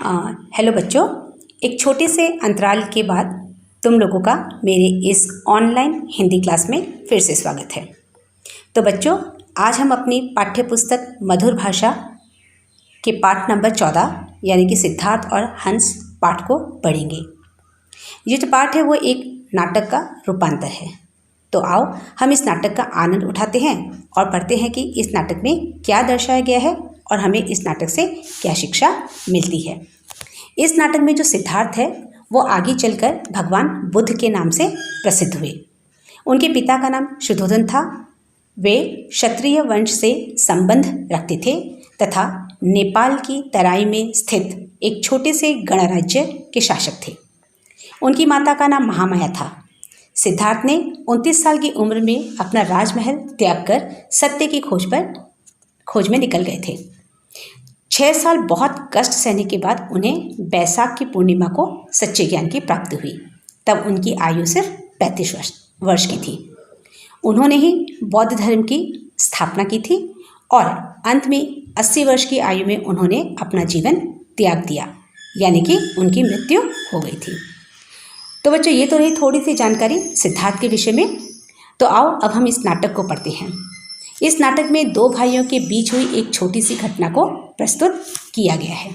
Hello बच्चों, एक छोटे से अंतराल के बाद तुम लोगों का मेरे इस ऑनलाइन हिंदी क्लास में फिर से स्वागत है। तो बच्चों, आज हम अपनी पाठ्य पुस्तक मधुर भाषा के पाठ नंबर 14 यानी कि सिद्धार्थ और हंस पाठ को पढ़ेंगे। ये जो पाठ है वो एक नाटक का रूपांतर है। तो आओ हम इस नाटक का आनंद उठाते हैं और पढ़ते हैं कि इस नाटक में क्या दर्शाया गया है और हमें इस नाटक से क्या शिक्षा मिलती है। इस नाटक में जो सिद्धार्थ है वो आगे चलकर भगवान बुद्ध के नाम से प्रसिद्ध हुए। उनके पिता का नाम शुद्धोधन था। वे क्षत्रिय वंश से संबंध रखते थे तथा नेपाल की तराई में स्थित एक छोटे से गणराज्य के शासक थे। उनकी माता का नाम महामाया था। सिद्धार्थ ने 29 साल की उम्र में अपना राजमहल त्याग कर सत्य की खोज में निकल गए थे। 6 साल बहुत कष्ट सहने के बाद उन्हें बैसाख की पूर्णिमा को सच्चे ज्ञान की प्राप्ति हुई। तब उनकी आयु सिर्फ 35 वर्ष की थी। उन्होंने ही बौद्ध धर्म की स्थापना की थी और अंत में 80 वर्ष की आयु में उन्होंने अपना जीवन त्याग दिया, यानी कि उनकी मृत्यु हो गई थी। तो बच्चों, ये तो रही थोड़ी सी जानकारी सिद्धार्थ के विषय में। तो आओ अब हम इस नाटक को पढ़ते हैं। इस नाटक में दो भाइयों के बीच हुई एक छोटी सी घटना को प्रस्तुत किया गया है।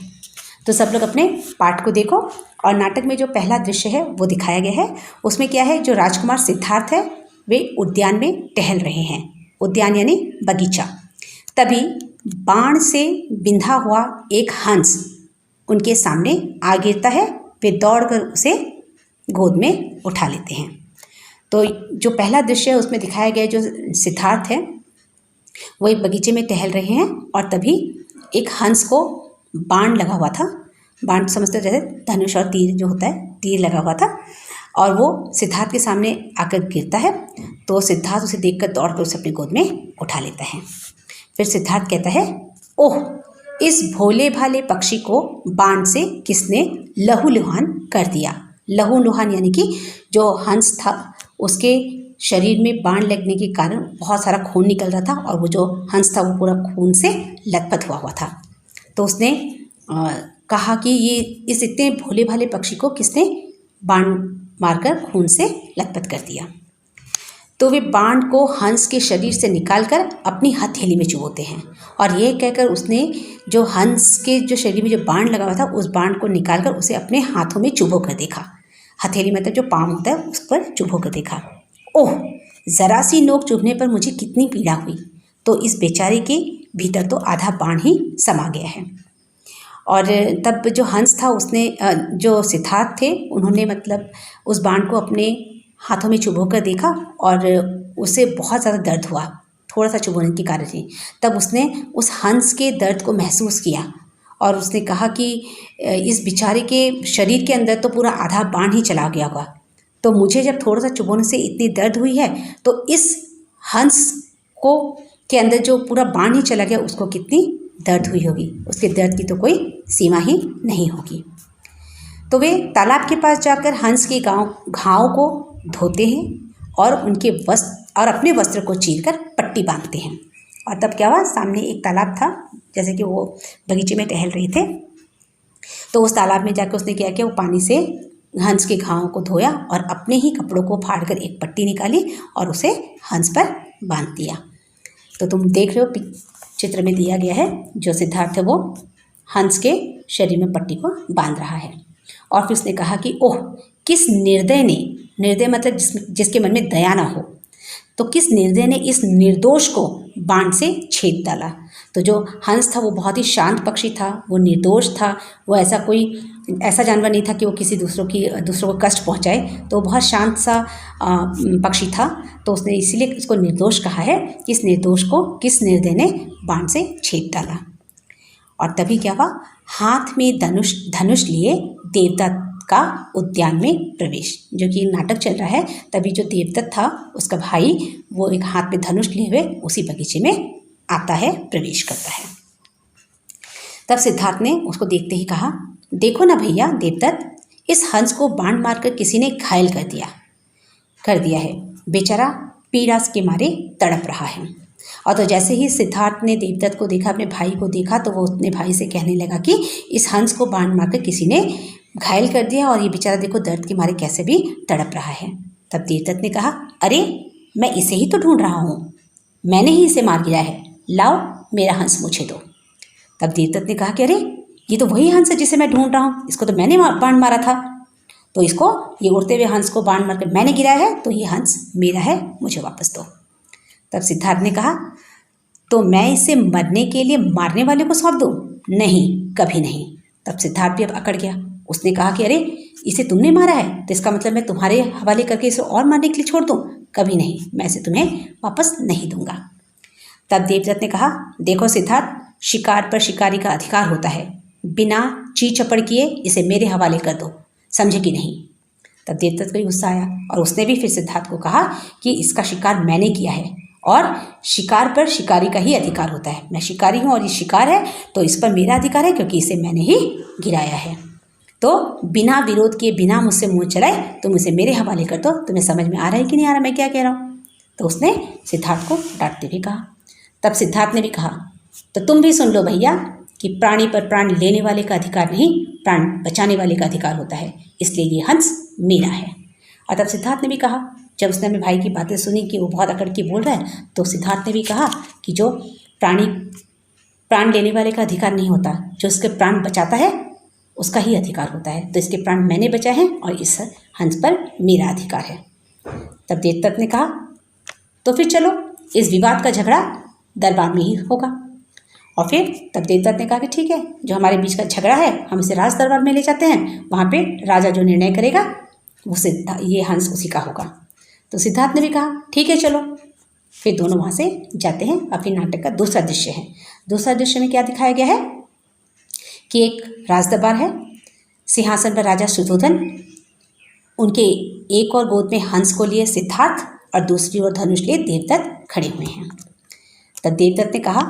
तो सब लोग अपने पाठ को देखो और नाटक में जो पहला दृश्य है वो दिखाया गया है। उसमें क्या है, जो राजकुमार सिद्धार्थ है वे उद्यान में टहल रहे हैं। उद्यान यानी बगीचा। तभी बाण से बिंधा हुआ एक हंस उनके सामने आ गिरता है। वे दौड़कर उसे गोद में उठा लेते हैं। तो जो पहला दृश्य है उसमें दिखाया गया जो सिद्धार्थ है वो एक बगीचे में टहल रहे हैं और तभी एक हंस को बाण लगा हुआ था। बाण समझते हो जैसे धनुष और तीर जो होता है, तीर लगा हुआ था और वो सिद्धार्थ के सामने आकर गिरता है। तो सिद्धार्थ उसे देखकर दौड़कर उसे अपनी गोद में उठा लेता है। फिर सिद्धार्थ कहता है, ओह, इस भोले भाले पक्षी को बाण से किसने लहूलुहान कर दिया। लहूलुहान यानी कि जो हंस था उसके शरीर में बाण लगने के कारण बहुत सारा खून निकल रहा था और वो जो हंस था वो पूरा खून से लथपथ हुआ था। तो उसने कहा कि ये इस इतने भोले भाले पक्षी को किसने बाण मारकर खून से लथपथ कर दिया। तो वे बाण को हंस के शरीर से निकालकर अपनी हथेली में चुभोते हैं और ये कहकर उसने जो हंस के जो शरीर में जो बाण लगा हुआ था उस बाण को निकालकर उसे अपने हाथों में चुभो कर देखा। हथेली मतलब जो पाम होता है उस पर चुभो कर देखा। ओह, ज़रा सी नोक चुभने पर मुझे कितनी पीड़ा हुई। तो इस बेचारे के भीतर तो आधा बाण ही समा गया है। और तब जो हंस था उसने जो सिद्धार्थ थे उन्होंने मतलब उस बाण को अपने हाथों में चुभो कर देखा और उसे बहुत ज़्यादा दर्द हुआ, थोड़ा सा चुभोने के कारण ही। तब उसने उस हंस के दर्द को महसूस किया और उसने कहा कि इस बेचारे के शरीर के अंदर तो पूरा आधा बाण ही चला गया होगा। तो मुझे जब थोड़ा सा चुभोने से इतनी दर्द हुई है तो इस हंस को के अंदर जो पूरा बाण ही चला गया उसको कितनी दर्द हुई होगी। उसके दर्द की तो कोई सीमा ही नहीं होगी। तो वे तालाब के पास जाकर हंस के घाव को धोते हैं और उनके वस्त्र और अपने वस्त्र को चीरकर पट्टी बांधते हैं। और तब क्या हुआ, सामने एक तालाब था, जैसे कि वो बगीचे में टहल रहे थे। तो उस तालाब में जाकर उसने क्या किया, वो पानी से हंस के घावों को धोया और अपने ही कपड़ों को फाड़कर एक पट्टी निकाली और उसे हंस पर बांध दिया। तो तुम देख रहे हो चित्र में दिया गया है जो सिद्धार्थ है वो हंस के शरीर में पट्टी को बांध रहा है। और फिर उसने कहा कि ओह, किस निर्दय ने, निर्दय मतलब जिसके मन में दया ना हो, तो किस निर्दय ने इस निर्दोष को बाण से छेद डाला। तो जो हंस था वो बहुत ही शांत पक्षी था, वो निर्दोष था, वो ऐसा जानवर नहीं था कि वो किसी दूसरों को कष्ट पहुंचाए। तो बहुत शांत सा पक्षी था। तो उसने इसीलिए इसको निर्दोष कहा है कि इस निर्दोष को किस निर्दय ने बाण से छेद डाला। और तभी क्या हुआ, हाथ में धनुष लिए देवता का उद्यान में प्रवेश। जो कि नाटक चल रहा है, तभी जो देवदत्त था उसका भाई वो एक हाथ में धनुष लिए हुए उसी बगीचे में आता है, प्रवेश करता है। तब सिद्धार्थ ने उसको देखते ही कहा, देखो ना भैया देवदत्त, इस हंस को बाण मारकर किसी ने घायल कर दिया है। बेचारा पीड़ा के मारे तड़प रहा है। और तो जैसे ही सिद्धार्थ ने देवदत्त को देखा, अपने भाई को देखा, तो वो अपने भाई से कहने लगा कि इस हंस को बाण मारकर किसी ने घायल कर दिया और ये बेचारा देखो दर्द के मारे कैसे भी तड़प रहा है। तब देवदत्त ने कहा, अरे मैं इसे ही तो ढूंढ रहा हूँ, मैंने ही इसे मार गिरा है, लाओ मेरा हंस मुझे दो। तब देवदत्त ने कहा कि अरे ये तो वही हंस है जिसे मैं ढूंढ रहा हूँ, इसको तो मैंने बाण मारा था, तो इसको, ये उड़ते हुए हंस को बाण मारकर मैंने गिराया है, तो ये हंस मेरा है, मुझे वापस दो। तब सिद्धार्थ ने कहा, तो मैं इसे मरने के लिए मारने वाले को सौंप दूँ? नहीं, कभी नहीं। तब सिद्धार्थ भी अब अकड़ गया। उसने कहा कि अरे इसे तुमने मारा है, तो इसका मतलब मैं तुम्हारे हवाले करके इसे और मारने के लिए छोड़ दूँ? कभी नहीं, मैं इसे तुम्हें वापस नहीं दूंगा। तब देवदत्त ने कहा, देखो सिद्धार्थ, शिकार पर शिकारी का अधिकार होता है, बिना ची चपड़ किए इसे मेरे हवाले कर दो, समझे कि नहीं? तब देवदत्त को गुस्सा आया और उसने भी फिर सिद्धार्थ को कहा कि इसका शिकार मैंने किया है और शिकार पर शिकारी का ही अधिकार होता है, मैं शिकारी हूँ और ये शिकार है, तो इस पर मेरा अधिकार है क्योंकि इसे मैंने ही गिराया है। तो बिना विरोध किए, बिना मुझसे मुँह चलाए तुम इसे मेरे हवाले कर दो। तुम्हें समझ में आ रहा है कि नहीं आ रहा मैं क्या कह रहा हूँ? तो उसने सिद्धार्थ को डांटते हुए कहा। तब सिद्धार्थ ने भी कहा, तो तुम भी सुन लो भैया कि प्राणी पर प्राण लेने वाले का अधिकार नहीं, प्राण बचाने वाले का अधिकार होता है, इसलिए ये हंस मेरा है। और तब सिद्धार्थ ने भी कहा, जब उसने अपने भाई की बातें सुनी कि वो बहुत अकड़ के बोल रहा है, तो सिद्धार्थ ने भी कहा कि जो प्राण लेने वाले का अधिकार नहीं होता, जो उसके प्राण बचाता है उसका ही अधिकार होता है, तो इसके प्राण मैंने बचाए हैं और इस हंस पर मेरा अधिकार है। तब देवदत्त ने कहा, तो फिर चलो इस विवाद का झगड़ा दरबार में ही होगा। और फिर तब देवदत्त ने कहा कि ठीक है, जो हमारे बीच का झगड़ा है हम इसे राज दरबार में ले जाते हैं, वहाँ पे राजा जो निर्णय करेगा वो ये हंस उसी का होगा। तो सिद्धार्थ ने भी कहा ठीक है चलो। फिर दोनों वहाँ से जाते हैं। अब फिर नाटक का दूसरा दृश्य है। दूसरा दृश्य में क्या दिखाया गया है कि एक राज दरबार है, सिंहासन पर राजा शुद्धोधन, उनके एक और गोद में हंस को लिए सिद्धार्थ और दूसरी ओर धनुष लिए देवदत्त खड़े हुए हैं। तब देवदत्त ने कहा,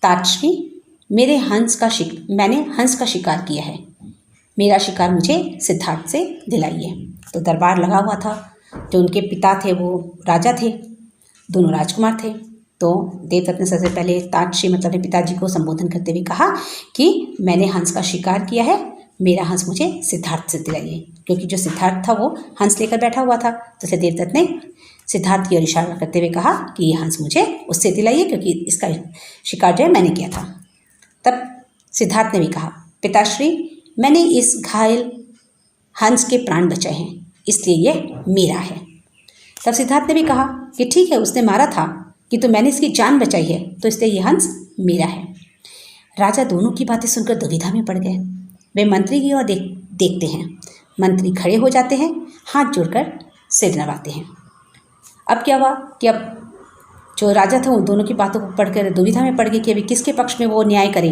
ताक्षी, मैंने हंस का शिकार किया है, मेरा शिकार मुझे सिद्धार्थ से दिलाइए। तो दरबार लगा हुआ था, जो उनके पिता थे वो राजा थे, दोनों राजकुमार थे। तो देवदत्त ने सबसे पहले ताक्षी मतलब अपने पिताजी को संबोधन करते हुए कहा कि मैंने हंस का शिकार किया है, मेरा हंस मुझे सिद्धार्थ से दिलाइए, क्योंकि जो सिद्धार्थ था वो हंस लेकर बैठा हुआ था। तो फिर देवदत्त ने सिद्धार्थ की ओर इशारा करते हुए कहा कि ये हंस मुझे उससे दिलाइए, क्योंकि इसका शिकार जो है मैंने किया था। तब सिद्धार्थ ने भी कहा, पिताश्री, मैंने इस घायल हंस के प्राण बचाए हैं, इसलिए ये मेरा है। तब सिद्धार्थ ने भी कहा कि ठीक है, उसने मारा था कि तो मैंने इसकी जान बचाई है, तो इसलिए ये हंस मेरा है। राजा दोनों की बातें सुनकर दुविधा में पड़ गए। वे मंत्री की ओर देखते हैं। मंत्री खड़े हो जाते हैं, हाथ जोड़कर सिर नवाते हैं। अब क्या हुआ कि अब जो राजा था उन दोनों की बातों को पढ़कर दुविधा में पड़ गए कि अभी किसके पक्ष में वो न्याय करे,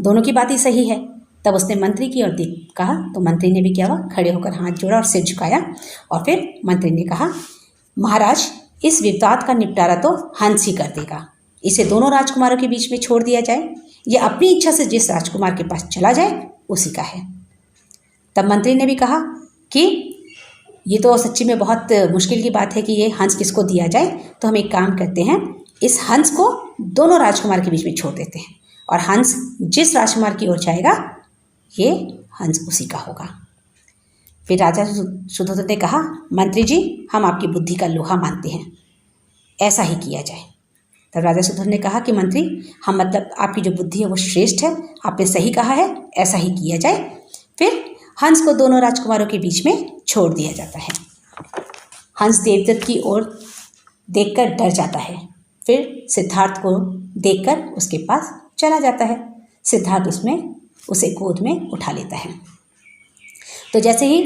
दोनों की बात ही सही है। तब उसने मंत्री की ओर कहा, तो मंत्री ने भी क्या हुआ, खड़े होकर हाथ जोड़ा और सिर झुकाया। और फिर मंत्री ने कहा, महाराज, इस विवाद का निपटारा तो हंस ही कर देगा, इसे दोनों राजकुमारों के बीच में छोड़ दिया जाए, यह अपनी इच्छा से जिस राजकुमार के पास चला जाए उसी का है। तब मंत्री ने भी कहा कि ये तो सच्ची में बहुत मुश्किल की बात है कि ये हंस किसको दिया जाए, तो हम एक काम करते हैं, इस हंस को दोनों राजकुमार के बीच में छोड़ देते हैं और हंस जिस राजकुमार की ओर जाएगा ये हंस उसी का होगा। फिर राजा शुद्धोधन ने कहा, मंत्री जी, हम आपकी बुद्धि का लोहा मानते हैं, ऐसा ही किया जाए। तब राजा शुद्धोधन ने कहा कि मंत्री, हम मतलब आपकी जो बुद्धि है वो श्रेष्ठ है, आपने सही कहा है, ऐसा ही किया जाए। फिर हंस को दोनों राजकुमारों के बीच में छोड़ दिया जाता है। हंस देवदत्त की ओर देखकर डर जाता है, फिर सिद्धार्थ को देखकर उसके पास चला जाता है। सिद्धार्थ उसे गोद में उठा लेता है। तो जैसे ही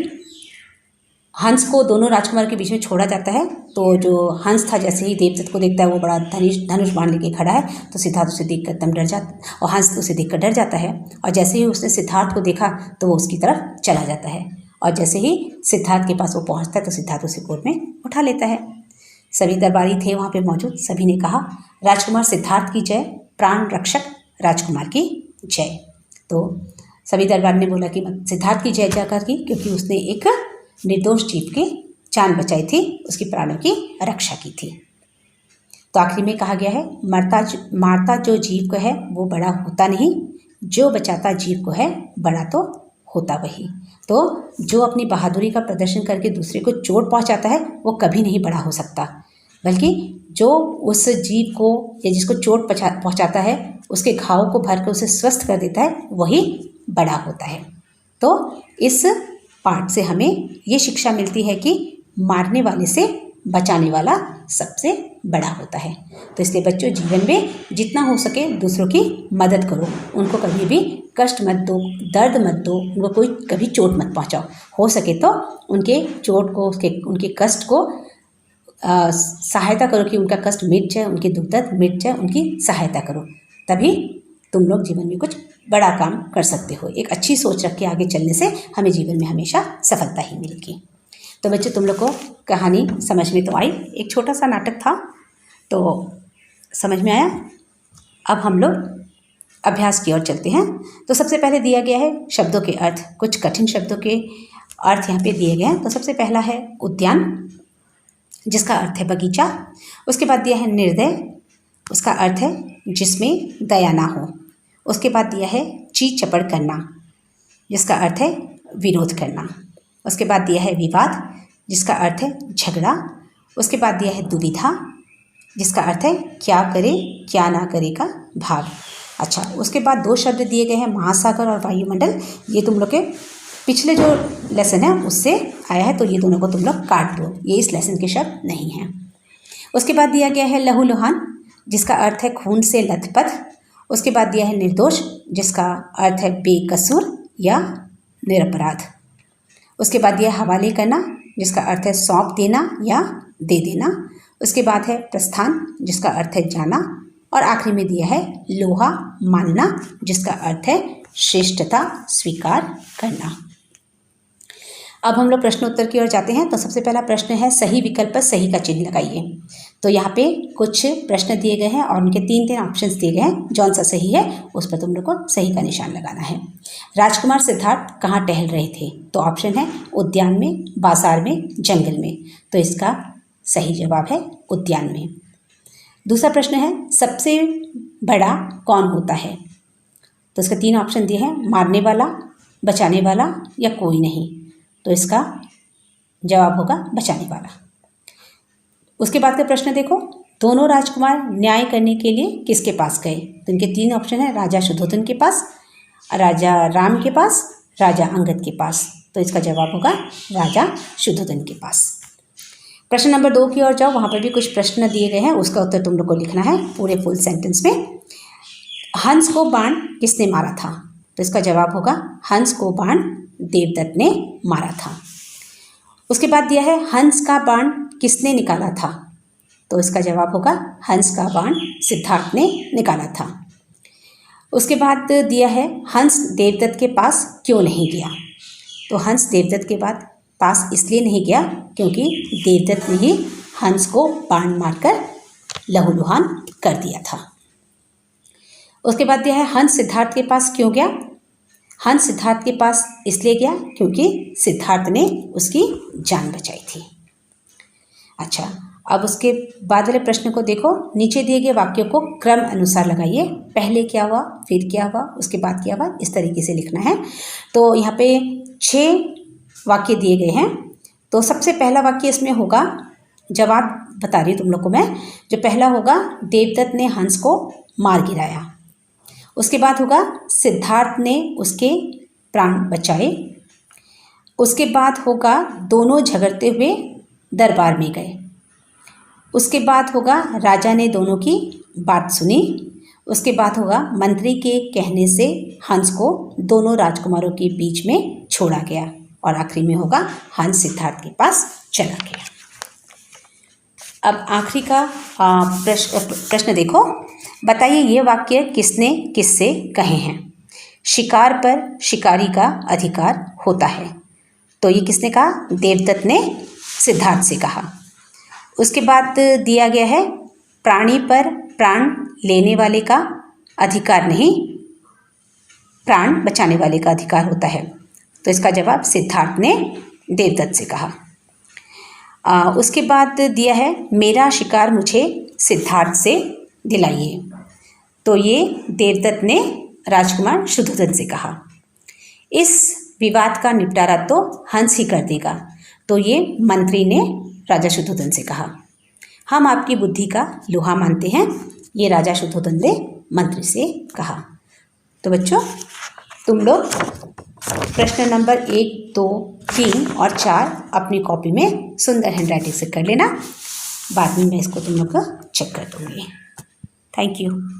हंस को दोनों राजकुमार के बीच में छोड़ा जाता है, तो जो हंस था जैसे ही देवदत्त को देखता है, वो बड़ा धनुष बाण लेके खड़ा है, तो सिद्धार्थ उसे देखकर एकदम डर जाता, और हंस उसे देखकर डर जाता है। और जैसे ही उसने सिद्धार्थ को देखा तो वो उसकी तरफ चला जाता है, और जैसे ही सिद्धार्थ के पास वो पहुँचता है तो सिद्धार्थ उसे गोद में उठा लेता है। सभी दरबारी थे वहाँ पे मौजूद, सभी ने कहा, राजकुमार सिद्धार्थ की जय, प्राण रक्षक राजकुमार की जय। तो सभी दरबार ने बोला कि सिद्धार्थ की जय जयकार की, क्योंकि उसने एक निर्दोष जीव की जान बचाई थी, उसकी प्राणों की रक्षा की थी। तो आखिरी में कहा गया है मारता जो जीव को है वो बड़ा होता नहीं, जो बचाता जीव को है बड़ा तो होता वही। तो जो अपनी बहादुरी का प्रदर्शन करके दूसरे को चोट पहुंचाता है वो कभी नहीं बड़ा हो सकता, बल्कि जो उस जीव को या जिसको चोट पहुंचाता है उसके घाव को भर कर उसे स्वस्थ कर देता है वही बड़ा होता है। तो इस पाठ से हमें ये शिक्षा मिलती है कि मारने वाले से बचाने वाला सबसे बड़ा होता है। तो इसलिए बच्चों, जीवन में जितना हो सके दूसरों की मदद करो, उनको कभी भी कष्ट मत दो, दर्द मत दो, उनको कोई कभी चोट मत पहुंचाओ। हो सके तो उनके चोट को, उनके कष्ट को सहायता करो कि उनका कष्ट मिट जाए, उनकी दुख दर्द मिट जाए, उनकी सहायता करो। तभी तुम लोग जीवन में कुछ बड़ा काम कर सकते हो। एक अच्छी सोच रख के आगे चलने से हमें जीवन में हमेशा सफलता ही मिलेगी। तो बच्चों, तुम लोग को कहानी समझ में तो आई, एक छोटा सा नाटक था तो समझ में आया। अब हम लोग अभ्यास की ओर चलते हैं। तो सबसे पहले दिया गया है शब्दों के अर्थ, कुछ कठिन शब्दों के अर्थ यहाँ पे दिए गए हैं। तो सबसे पहला है उद्यान, जिसका अर्थ है बगीचा। उसके बाद दिया है निर्दय, उसका अर्थ है जिसमें दया ना हो। उसके बाद दिया है चीट चपड़ करना, जिसका अर्थ है विरोध करना। उसके बाद दिया है विवाद, जिसका अर्थ है झगड़ा। उसके बाद दिया है दुविधा, जिसका अर्थ है क्या करे क्या ना करे का भाव। अच्छा, उसके बाद दो शब्द दिए गए हैं महासागर और वायुमंडल। ये तुम लोग के पिछले जो लेसन है उससे आया है, तो ये दोनों को तुम लोग काट दो, ये इस लेसन के शब्द नहीं हैं। उसके बाद दिया गया है लहूलुहान, जिसका अर्थ है खून से लथपथ। उसके बाद दिया है निर्दोष, जिसका अर्थ है बेकसूर या निरपराध। उसके बाद दिया है हवाले करना, जिसका अर्थ है सौंप देना या दे देना। उसके बाद है प्रस्थान, जिसका अर्थ है जाना। और आखिरी में दिया है लोहा मानना, जिसका अर्थ है श्रेष्ठता स्वीकार करना। अब हम लोग प्रश्नोत्तर की ओर जाते हैं। तो सबसे पहला प्रश्न है सही विकल्प पर सही का चिन्ह लगाइए। तो यहाँ पे कुछ प्रश्न दिए गए हैं और उनके तीन ऑप्शंस दिए गए हैं। जौन सा सही है उस पर तुम लोग को सही का निशान लगाना है। राजकुमार सिद्धार्थ कहाँ टहल रहे थे? तो ऑप्शन है उद्यान में, बाजार में, जंगल में। तो इसका सही जवाब है उद्यान में। दूसरा प्रश्न है सबसे बड़ा कौन होता है? तो इसके तीन ऑप्शन दिए हैं, मारने वाला, बचाने वाला या कोई नहीं। तो इसका जवाब होगा बचाने वाला। उसके बाद का प्रश्न देखो, दोनों राजकुमार न्याय करने के लिए किसके पास गए? तो इनके तीन ऑप्शन है, राजा शुद्धोधन के पास, राजा राम के पास, राजा अंगद के पास। तो इसका जवाब होगा राजा शुद्धोधन के पास। प्रश्न नंबर 2 की ओर जाओ, वहाँ पर भी कुछ प्रश्न दिए गए हैं, उसका उत्तर तुम लोग को लिखना है पूरे फुल सेंटेंस में। हंस को बाण किसने मारा था? तो इसका जवाब होगा हंस को बाण देवदत्त ने मारा था। उसके बाद दिया है हंस का बाण किसने निकाला था? तो इसका जवाब होगा हंस का बाण सिद्धार्थ ने निकाला था। उसके बाद दिया है हंस देवदत्त के पास क्यों नहीं गया? तो हंस देवदत्त के पास इसलिए नहीं गया क्योंकि देवदत्त ने ही हंस को बाण मारकर लहूलुहान कर दिया था। उसके बाद दिया है हंस सिद्धार्थ के पास क्यों गया? हंस सिद्धार्थ के पास इसलिए गया क्योंकि सिद्धार्थ ने उसकी जान बचाई थी। अच्छा, अब उसके बाद वाले प्रश्न को देखो, नीचे दिए गए वाक्यों को क्रम अनुसार लगाइए। पहले क्या हुआ, फिर क्या हुआ, उसके बाद क्या हुआ, इस तरीके से लिखना है। तो यहाँ पे 6 वाक्य दिए गए हैं। तो सबसे पहला वाक्य इसमें होगा, जवाब बता रही हूँ तुम लोग को मैं, जो पहला होगा देवदत्त ने हंस को मार गिराया। उसके बाद होगा सिद्धार्थ ने उसके प्राण बचाए। उसके बाद होगा दोनों झगड़ते हुए दरबार में गए। उसके बाद होगा राजा ने दोनों की बात सुनी। उसके बाद होगा मंत्री के कहने से हंस को दोनों राजकुमारों के बीच में छोड़ा गया। और आखिरी में होगा हंस सिद्धार्थ के पास चला गया। अब आखिरी का प्रश्न देखो, बताइए ये वाक्य किसने किससे कहे हैं? शिकार पर शिकारी का अधिकार होता है। तो ये किसने कहा? देवदत्त ने सिद्धार्थ से कहा। उसके बाद दिया गया है प्राणी पर प्राण लेने वाले का अधिकार नहीं, प्राण बचाने वाले का अधिकार होता है। तो इसका जवाब सिद्धार्थ ने देवदत्त से कहा। उसके बाद दिया है मेरा शिकार मुझे सिद्धार्थ से दिलाइए। तो ये देवदत्त ने राजकुमार शुद्धोधन से कहा। इस विवाद का निपटारा तो हंस ही कर देगा। तो ये मंत्री ने राजा शुद्धोधन से कहा। हम आपकी बुद्धि का लोहा मानते हैं, ये राजा शुद्धोधन ने मंत्री से कहा। तो बच्चों, तुम लोग प्रश्न नंबर 1, 2, 3 और 4 अपनी कॉपी में सुंदर हैंडराइटिंग से कर लेना। बाद में मैं इसको तुम लोग को चेक कर दूँगी। Thank you.